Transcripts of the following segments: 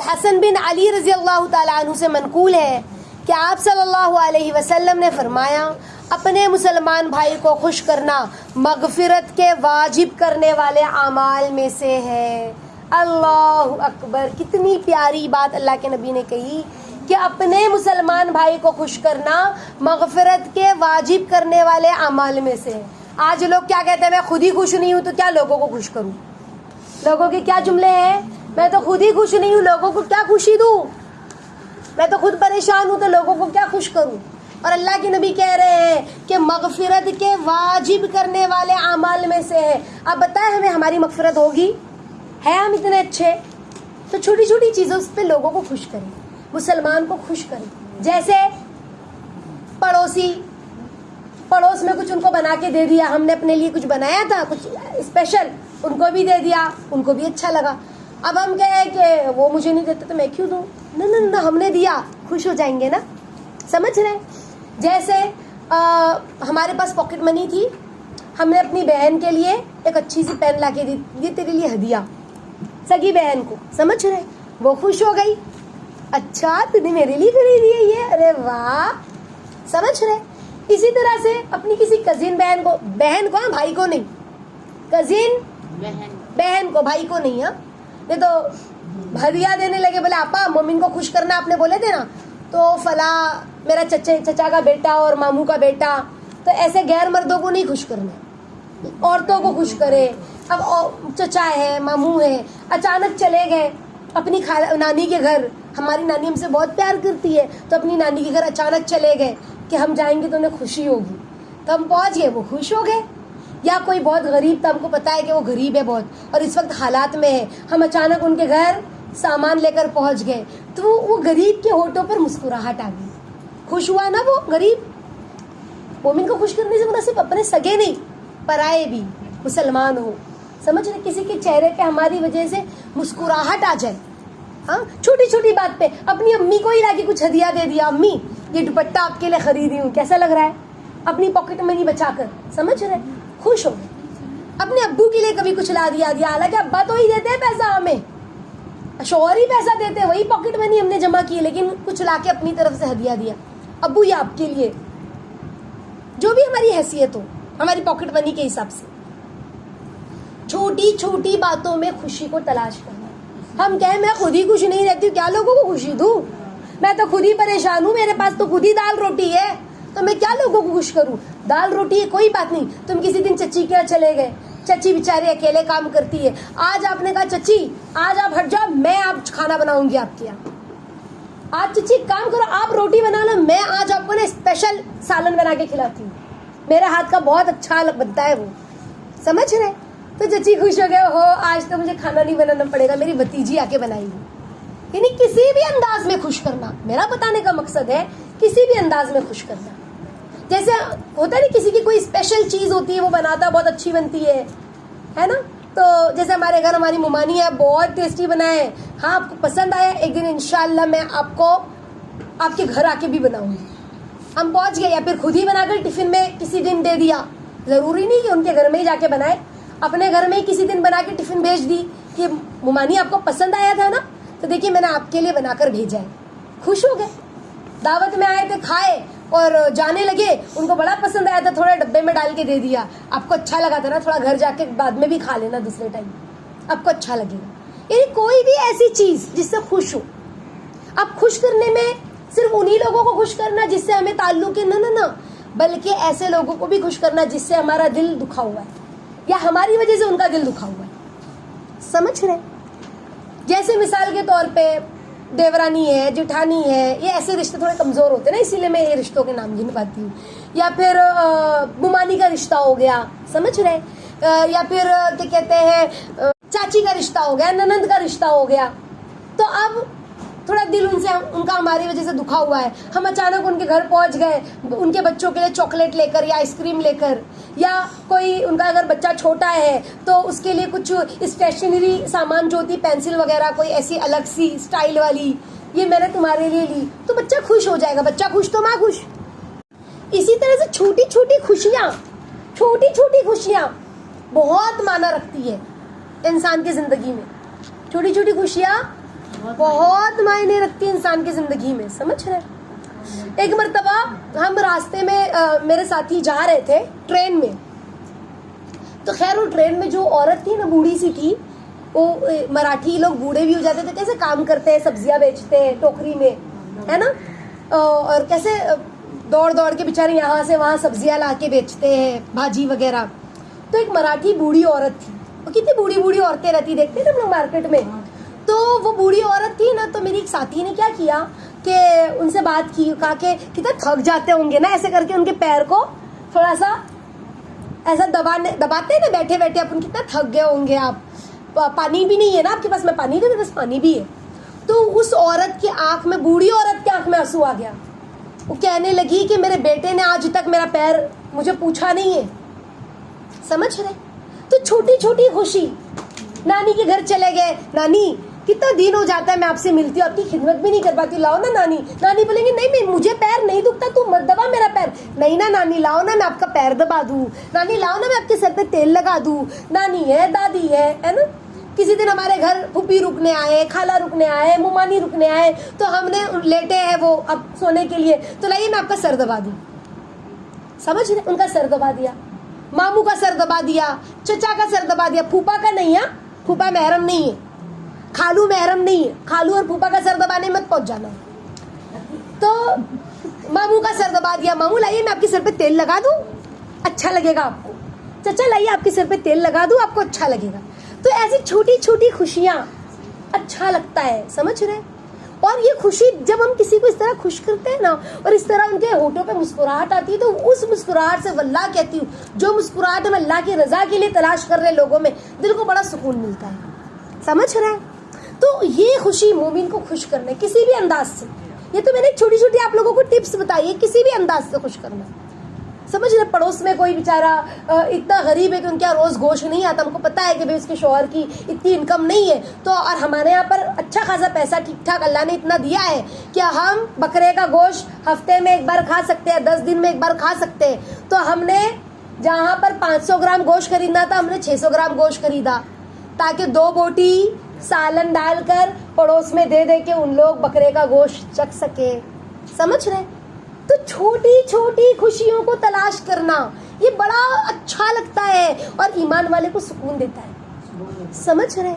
हसन बिन अली रज़ी अल्लाह ताला अन्हु से मनकूल है कि आप सल्लल्लाहु अलैहि वसल्लम ने फरमाया, अपने मुसलमान भाई को खुश करना मगफिरत के वाजिब करने वाले अमाल में से है। अल्लाहु अकबर, कितनी प्यारी बात अल्लाह के नबी ने कही कि अपने मुसलमान भाई को खुश करना मगफिरत के वाजिब करने वाले अमाल में से है। आज लोग क्या कहते हैं, मैं खुद ही खुश नहीं हूँ तो क्या लोगों को खुश करूँ। लोगों के क्या जुमले हैं, मैं तो खुद ही खुश नहीं हूँ, लोगों को क्या खुशी दूँ, मैं तो खुद परेशान हूँ तो लोगों को क्या खुश करूँ। और अल्लाह के नबी कह रहे हैं कि मगफिरत के वाजिब करने वाले अमाल में से है। अब बताएं हमें हमारी मगफिरत होगी, है हम इतने अच्छे? तो छोटी छोटी चीज़ों पे लोगों को खुश करें, मुसलमान को खुश करें। जैसे पड़ोस में कुछ उनको बना के दे दिया, हमने अपने लिए कुछ बनाया था कुछ स्पेशल, उनको भी दे दिया, उनको भी अच्छा लगा। अब हम कहें कि वो मुझे नहीं देते तो मैं क्यों दूँ, ना ना ना, हमने दिया, खुश हो जाएंगे ना, समझ रहे। जैसे हमारे पास पॉकेट मनी थी, हमने अपनी बहन के लिए एक अच्छी सी पेन ला के दी, ये तेरे लिए हदिया, सगी बहन को, समझ रहे, वो खुश हो गई, अच्छा तूने मेरे लिए खरीदी है ये, अरे वाह, समझ रहे। इसी तरह से अपनी किसी कजिन बहन को, हाँ भाई को नहीं, कजिन बहन को, भाई को नहीं, हाँ नहीं तो हदिया देने लगे, बोले आपा मम्मी को खुश करना आपने बोले थे ना, तो फला मेरा चचा का बेटा और मामू का बेटा, तो ऐसे गैर मर्दों को नहीं खुश करना, औरतों को खुश करे। अब चचा है, मामू है, अचानक चले गए अपनी नानी के घर, हमारी नानी हमसे बहुत प्यार करती है, तो अपनी नानी के घर अचानक चले गए कि हम जाएंगे तो उन्हें खुशी होगी, तो हम पहुंच गए, वो खुश हो गए। या कोई बहुत गरीब था, हमको पता है कि वो गरीब है बहुत और इस वक्त हालात में है, हम अचानक उनके घर सामान लेकर पहुंच गए, तो वो गरीब के होठों पर मुस्कुराहट आ गई, खुश हुआ ना वो गरीब। मोमिन को खुश करने से मतलब सिर्फ अपने सगे नहीं, पराए भी, मुसलमान हो, समझ रहे, किसी के चेहरे पे हमारी वजह से मुस्कुराहट आ जाए। हाँ, छोटी छोटी बात पे अपनी अम्मी को ही लाके कुछ हदिया दे दिया, अम्मी ये दुपट्टा आपके लिए खरीदी हूँ, कैसा लग रहा है, अपनी पॉकेट मनी बचाकर, समझ रहे, खुश हो गए। अपने अब्बू के लिए कभी कुछ ला दिया, हालांकि अब्बा तो ही देते हैं पैसा, हमें शोहर ही पैसा देते हैं, वही पॉकेट मनी हमने जमा की, लेकिन कुछ लाके अपनी तरफ से हदिया दिया, अब्बू ये आपके लिए, जो भी हमारी हैसियत हो, हमारी पॉकेट मनी के हिसाब से। छोटी छोटी बातों में खुशी को तलाश करना। हम कहें मैं खुद ही खुश नहीं रहती हूँ, क्या लोगों को खुशी दूँ, मैं तो खुद ही परेशान हूँ, मेरे पास तो खुद ही दाल रोटी है, तो मैं क्या लोगों को खुश करूँ। दाल रोटी है कोई बात नहीं, तुम किसी दिन चची के यहाँ चले गए, चची बेचारी अकेले काम करती है, आज आपने कहा चची आज आप हट जाओ, मैं आप खाना बनाऊंगी आपके यहाँ, आज चची काम करो, आप रोटी बना लो, मैं आज आपको ना स्पेशल सालन बना के खिलाती हूँ, मेरे हाथ का बहुत अच्छा बनता है वो, समझ रहे। तो चची खुश हो गए, हो आज तो मुझे खाना नहीं बनाना पड़ेगा, मेरी भतीजी आके बनाएगी। यानी किसी भी अंदाज में खुश करना, मेरा बताने का मकसद है किसी भी अंदाज में खुश करना। जैसे होता नहीं, किसी की कोई स्पेशल चीज़ होती है, वो बनाता बहुत अच्छी बनती है ना, तो जैसे हमारे घर हमारी मुमानी है, बहुत टेस्टी बनाए, हाँ आपको पसंद आया, एक दिन इंशाल्लाह मैं आपको आपके घर आके भी बनाऊंगी। हम पहुंच गए, या फिर खुद ही बनाकर टिफिन में किसी दिन दे दिया, ज़रूरी नहीं कि उनके घर में ही जाके बनाए, अपने घर में ही किसी दिन बना के टिफिन भेज दी कि मुमानी आपको पसंद आया था ना, तो देखिए मैंने आपके लिए बनाकर भेजा है, खुश हो गए। दावत में आए थे, खाए और जाने लगे, उनको बड़ा पसंद आया था, थोड़ा डब्बे में डाल के दे दिया, आपको अच्छा लगा था ना, थोड़ा घर जाके बाद में भी खा लेना दूसरे टाइम, आपको अच्छा लगेगा। यानी कोई भी ऐसी चीज़ जिससे खुश हो। अब खुश करने में सिर्फ उन्हीं लोगों को खुश करना जिससे हमें ताल्लुक है, ना ना ना, बल्कि ऐसे लोगों को भी खुश करना जिससे हमारा दिल दुखा हुआ है या हमारी वजह से उनका दिल दुखा हुआ है, समझ रहे। जैसे मिसाल के तौर पे देवरानी है, जेठानी है, ये ऐसे रिश्ते थोड़े कमज़ोर होते हैं ना, इसीलिए मैं ये रिश्तों के नाम गिन पाती हूँ। या फिर मुमानी का रिश्ता हो गया, समझ रहे, या फिर क्या कहते हैं चाची का रिश्ता हो गया, ननंद का रिश्ता हो गया, तो अब थोड़ा दिल उनका हमारी वजह से दुखा हुआ है, हम अचानक उनके घर पहुंच गए, उनके बच्चों के लिए चॉकलेट लेकर या आइसक्रीम लेकर, या कोई उनका अगर बच्चा छोटा है तो उसके लिए कुछ स्टेशनरी सामान जो होती, पेंसिल वगैरह, कोई ऐसी अलग सी स्टाइल वाली, ये मैंने तुम्हारे लिए ली, तो बच्चा खुश हो जाएगा, बच्चा खुश तो माँ खुश। इसी तरह से छोटी छोटी खुशियाँ बहुत माना रखती है इंसान की ज़िंदगी में। छोटी छोटी खुशियाँ बहुत मायने रखती है इंसान की जिंदगी में, समझ रहे। एक मर्तबा हम रास्ते में मेरे साथी जा रहे थे ट्रेन में, तो खैर वो ट्रेन में जो औरत थी ना, बूढ़ी सी थी, वो मराठी लोग बूढ़े भी हो जाते थे, कैसे काम करते हैं, सब्जियां बेचते हैं टोकरी में, है ना, और कैसे दौड़ दौड़ के बेचारे यहाँ से वहाँ सब्जियां ला के बेचते हैं, भाजी वगैरह। तो एक मराठी बूढ़ी औरत थी, वो कितनी बूढ़ी बूढ़ी औरतें रहती देखते हैं हम लोग मार्केट में, तो वो बूढ़ी औरत थी ना, तो मेरी एक साथी ने क्या किया कि उनसे बात की, कहा कि कितना थक जाते होंगे ना, ऐसे करके उनके पैर को थोड़ा सा ऐसा दबाते हैं ना बैठे बैठे, अपन कितना थक गए होंगे आप, पानी भी नहीं है ना आपके पास, मैं पानी दूं, मेरे पास पानी भी है। तो उस औरत की आंख में, बूढ़ी औरत की आंख में आंसू आ गया। वो कहने लगी कि मेरे बेटे ने आज तक मेरा पैर मुझे पूछा नहीं है, समझ रहे। तो छोटी छोटी खुशी, नानी के घर चले गए, नानी कितना दिन हो जाता है मैं आपसे मिलती हूँ, आपकी खिदमत भी नहीं कर पाती, लाओ ना नानी। नानी बोलेंगे नहीं मैं, मुझे पैर नहीं दुखता, तू मत दबा मेरा पैर। नहीं ना नानी, लाओ ना मैं आपका पैर दबा दूं, नानी लाओ ना मैं आपके सर पे तेल लगा दूं। नानी है, दादी है ना। किसी दिन हमारे घर फूफी रुकने आए, खाला रुकने आए, मुमानी रुकने आए, तो हमने लेटे हैं वो अब सोने के लिए, तो लाइए मैं आपका सर दबा दूं, समझ रहे। उनका सर दबा दिया, मामू का सर दबा दिया, चचा का सर दबा दिया, फूफा का नहीं है, फूफा महरम नहीं है, खालू महरम नहीं है, खालू और फूफा का सर दबाने मत पहुंच जाना। तो मामू का सर दबा दिया, मामू लाइए मैं आपके सर पे तेल लगा दूं, अच्छा लगेगा आपको। चाचा लाइए आपके सर पे तेल लगा दूं, आपको अच्छा लगेगा। तो ऐसी छोटी छोटी खुशियां अच्छा लगता है, समझ रहे। और ये खुशी जब हम किसी को इस तरह खुश करते हैं ना, और इस तरह उनके होठों पे मुस्कुराहट आती है, तो उस मुस्कुराहट से वल्लाह कहती हूँ, जो मुस्कुराहट हम अल्लाह की रजा के लिए तलाश कर रहे लोगों में, दिल को बड़ा सुकून मिलता है, समझ रहे। तो ये खुशी मोमिन को खुश करना किसी भी अंदाज से। ये तो मैंने छोटी छोटी आप लोगों को टिप्स बताई है, किसी भी अंदाज से खुश करना, समझ रहे। पड़ोस में कोई बेचारा इतना गरीब है कि उनके यहाँ रोज गोश्त नहीं आता, हमको पता है कि भाई उसके शौहर की इतनी इनकम नहीं है, तो और हमारे यहाँ पर अच्छा खासा पैसा ठीक ठाक अल्लाह ने इतना दिया है कि हम बकरे का गोश्त हफ्ते में एक बार खा सकते हैं, 10 दिन में एक बार खा सकते हैं। तो हमने जहाँ पर 500 ग्राम गोश्त खरीदना था, हमने 600 ग्राम गोश्त खरीदा, ताकि 2 बोटी सालन डालकर पड़ोस में दे दे के उन लोग बकरे का गोश्त चख सके, समझ रहे। तो छोटी छोटी खुशियों को तलाश करना ये बड़ा अच्छा लगता है और ईमान वाले को सुकून देता है, समझ रहे।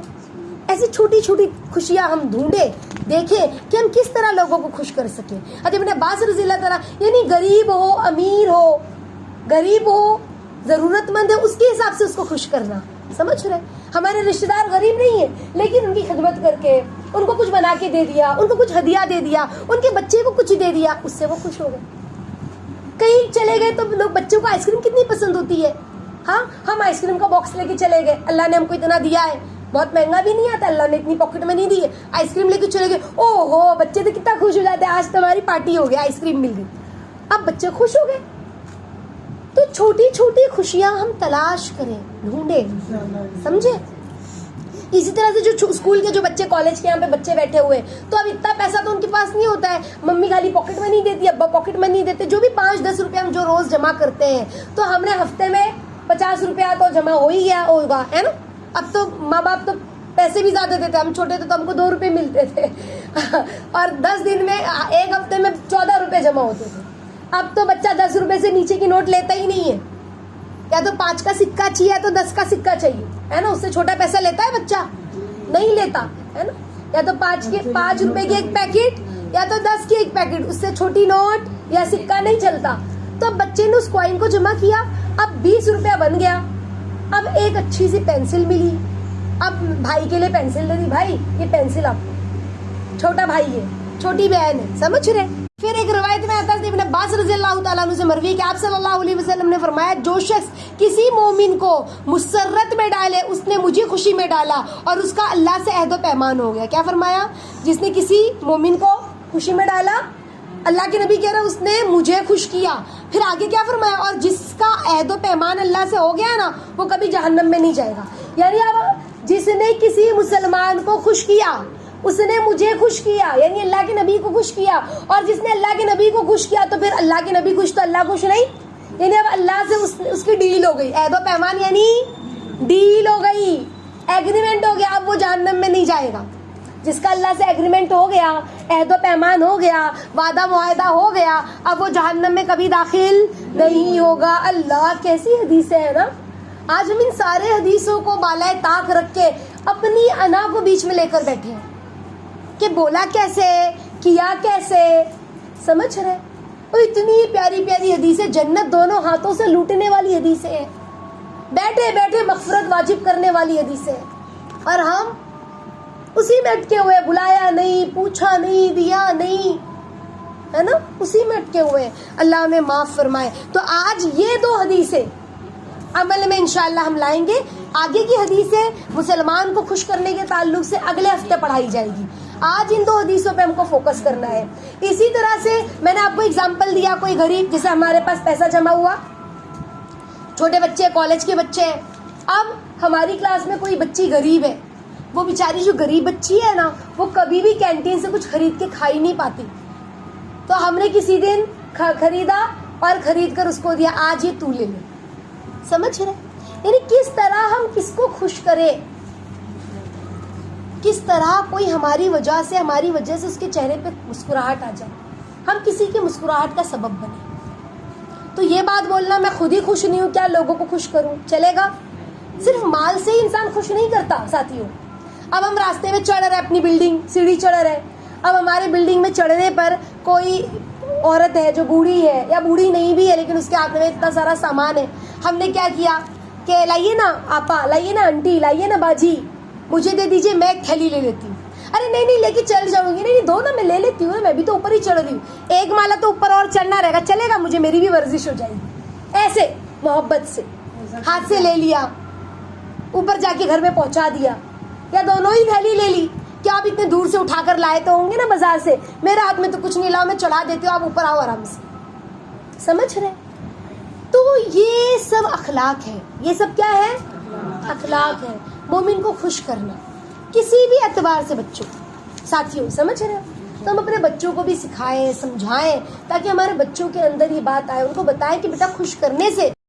ऐसी छोटी छोटी खुशियां हम ढूंढे, देखें कि हम किस तरह लोगों को खुश कर सके। हज़रत इब्न अब्बास रज़ियल्लाहु ताला, यानी गरीब हो, अमीर हो, गरीब हो, जरूरतमंद है, उसके हिसाब से उसको खुश करना, समझ रहे। हमारे रिश्तेदार गरीब नहीं है, लेकिन उनकी खिदमत करके उनको कुछ बना के दे दिया, उनको कुछ हदिया दे दिया, उनके बच्चे को कुछ दे दिया, उससे वो खुश हो गए। कहीं चले गए तो लोग, बच्चों को आइसक्रीम कितनी पसंद होती है, हाँ, हम आइसक्रीम का बॉक्स लेके चले गए, अल्लाह ने हमको इतना दिया है, बहुत महंगा भी नहीं आता, अल्लाह ने इतनी पॉकेट में नहीं दी है, आइसक्रीम लेके चले गए, ओहो बच्चे तो कितना खुश हो जाते हैं, आज तुम्हारी पार्टी हो गई, आइसक्रीम मिल गई, अब बच्चे खुश हो गए। तो छोटी छोटी खुशियां हम तलाश करें, ढूंढे, समझे। इसी तरह से जो स्कूल के जो बच्चे, कॉलेज के यहाँ पे बच्चे बैठे हुए, तो अब इतना पैसा तो उनके पास नहीं होता है, मम्मी खाली पॉकेट मनी देती है, अब्बा पॉकेट मनी देते, जो भी 5-10 रुपये हम जो रोज जमा करते हैं, तो हमने हफ्ते में 50 रुपया तो जमा हो ही गया होगा, है ना। अब तो माँ बाप तो पैसे भी ज्यादा देते, हम छोटे थे तो हमको 2 रुपये मिलते थे और 10 दिन में, एक हफ्ते में 14 रुपये जमा होते थे। अब तो बच्चा 10 रुपए से नीचे की नोट लेता ही नहीं है, या तो 5 का सिक्का चाहिए तो 10 का सिक्का चाहिए, है ना। उससे छोटा पैसा लेता है बच्चा, नहीं लेता, है ना। या तो 5 रुपए की एक पैकेट, या तो 10 की एक पैकेट, उससे छोटी नोट या सिक्का नहीं चलता। तो अब बच्चे ने उस कॉइन को जमा किया, अब 20 रुपया बन गया। अब एक अच्छी सी पेंसिल मिली, अब भाई के लिए पेंसिल दे दी, भाई ये पेंसिल आपको, छोटा भाई है, छोटी बहन है, समझ रहे। फिर एक रवायत में आता है इब्न अब्बास रज़ियल्लाहु ताला अन्हु से मरवी कि आप सल्लल्लाहु अलैहि वसल्लम ने फरमाया, जो शख्स किसी मोमिन को मुसर्रत में डाले, उसने मुझे खुशी में डाला और उसका अल्लाह से अहद व पैमान हो गया। क्या फरमाया? जिसने किसी मोमिन को खुशी में डाला, अल्लाह के नबी कह रहे उसने मुझे खुश किया। फिर आगे क्या फरमाया? और जिसका अहद व पैमान अल्लाह से हो गया ना, वो कभी जहन्नम में नहीं जाएगा। यानी अब जिसने किसी मुसलमान को खुश किया, उसने मुझे खुश किया, यानी अल्लाह के नबी को खुश किया, और जिसने अल्लाह के नबी को खुश किया तो फिर अल्लाह के नबी खुश तो अल्लाह खुश नहीं, यानी अब अल्लाह से उसकी डील हो गई, अहद व पैमान यानी डील हो गई, एग्रीमेंट हो गया, अब वो जहन्नम में नहीं जाएगा। जिसका अल्लाह से एग्रीमेंट हो गया, अहदो पैमान हो गया, वादा मुआहदा हो गया, अब वो जहन्नम में कभी दाखिल नहीं होगा। अल्लाह, कैसी हदीसें है ना। आज हम इन सारे हदीसों को बालाए ताक रख के अपनी अना को बीच में लेकर बैठे हैं कि बोला कैसे, किया कैसे, समझ रहे। और इतनी प्यारी प्यारी हदीसें, जन्नत दोनों हाथों से लूटने वाली हदीसें हैं, बैठे बैठे मग़फ़िरत वाजिब करने वाली हदीसें हैं, और हम उसी में अटके हुए, बुलाया नहीं, पूछा नहीं, दिया नहीं, है ना, उसी में अटके हुए। अल्लाह हमें माफ़ फरमाए। तो आज ये 2 हदीसें अमल में इंशाअल्लाह हम लाएंगे। आगे की हदीसें मुसलमान को खुश करने के ताल्लुक से अगले हफ्ते पढ़ाई जाएगी। आज इन 2 हदीसों पे हमको फोकस करना है। इसी तरह से मैंने आपको एग्जाम्पल दिया, कोई गरीब, जैसे हमारे पास पैसा जमा हुआ, छोटे बच्चे, कॉलेज के बच्चे हैं, अब हमारी क्लास में कोई बच्ची गरीब है, वो बेचारी जो गरीब बच्ची है ना, वो कभी भी कैंटीन से कुछ खरीद के खा ही नहीं पाती, तो हमने किसी दिन खरीदा और खरीद कर उसको दिया, आज ये तू ले ले। समझ रहे, यानी किस तरह हम किसको खुश करें, किस तरह कोई हमारी वजह से उसके चेहरे पे मुस्कुराहट आ जाए, हम किसी की मुस्कुराहट का सबब बने। तो ये बात बोलना मैं खुद ही खुश नहीं हूँ, क्या लोगों को खुश करूँ, चलेगा? सिर्फ माल से ही इंसान खुश नहीं करता साथियों। अब हम रास्ते में चढ़ रहे, अपनी बिल्डिंग सीढ़ी चढ़ रहे, अब हमारे बिल्डिंग में चढ़ने पर कोई औरत है जो बूढ़ी है या बूढ़ी नहीं भी है, लेकिन उसके हाथ में इतना सारा सामान है, हमने क्या किया कि लाइए ना आपा, लाइए ना आंटी, लाइए ना बाजी, मुझे दे दीजिए, मैं एक थैली ले लेती हूँ। अरे नहीं नहीं, लेके चल जाऊंगी, नहीं दो ना, मैं ले लेती हूँ, मैं भी तो ऊपर ही चढ़ रही हूँ, एक माला तो ऊपर और चढ़ना रहेगा, चलेगा, मुझे मेरी भी वर्जिश हो जाएगी। ऐसे मोहब्बत से हाथ से ले लिया, ऊपर जाके घर में पहुंचा दिया, या दोनों ही थैली ले ली कि आप इतने दूर से उठाकर लाए तो होंगे ना बाजार से, मेरे हाथ में तो कुछ नहीं, लाओ मैं चढ़ा देती हूँ, आप ऊपर आओ आराम से। समझ रहे? तो ये सब अखलाक है, ये सब क्या है? अखलाक है, मोमिन को खुश करना किसी भी एतबार से बच्चों साथियों। समझ रहे हो? तो हम अपने बच्चों को भी सिखाएं, समझाएं, ताकि हमारे बच्चों के अंदर ये बात आए, उनको बताएं कि बेटा खुश करने से